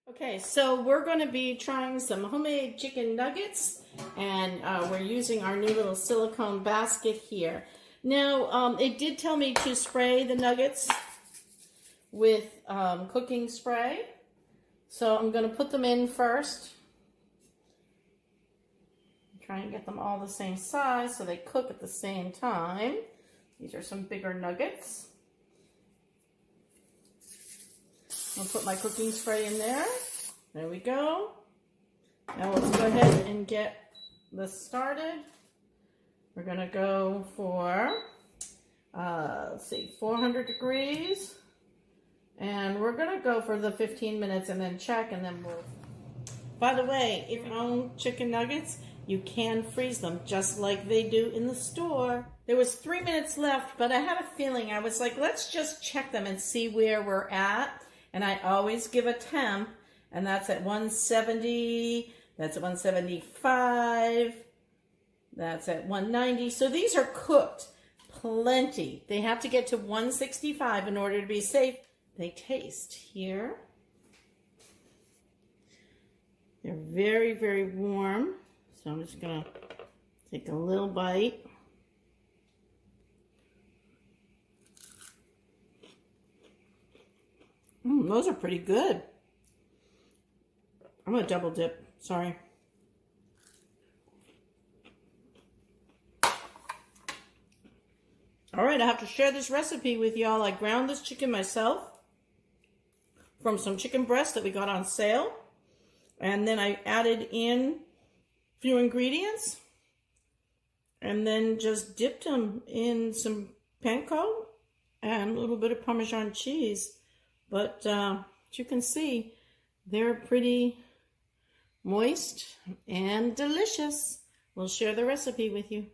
Okay, so we're going to be trying some homemade chicken nuggets, and we're using our new little silicone basket here. Now, it did tell me to spray the nuggets with cooking spray, so I'm going to put them in first. Try and get them all the same size so they cook at the same time. These are some bigger nuggets. I'll put my cooking spray in there. There we go. Now let's go ahead and get this started. We're going to go for, let's see, 400 degrees. And we're going to go for the 15 minutes and then check, and then we'll... By the way, if you own chicken nuggets, you can freeze them just like they do in the store. There was 3 minutes left, but I had a feeling. I was like, let's just check them and see where we're at. And I always give a temp, and that's at 170, that's at 175, that's at 190. So these are cooked plenty. They have to get to 165 in order to be safe. They taste here. They're very, very warm. So I'm just going to take a little bite. Those are pretty good. I'm going to double dip. Sorry. All right, I have to share this recipe with y'all. I ground this chicken myself from some chicken breast that we got on sale. And then I added in a few ingredients. And then just dipped them in some panko and a little bit of Parmesan cheese. But as you can see, they're pretty moist and delicious. We'll share the recipe with you.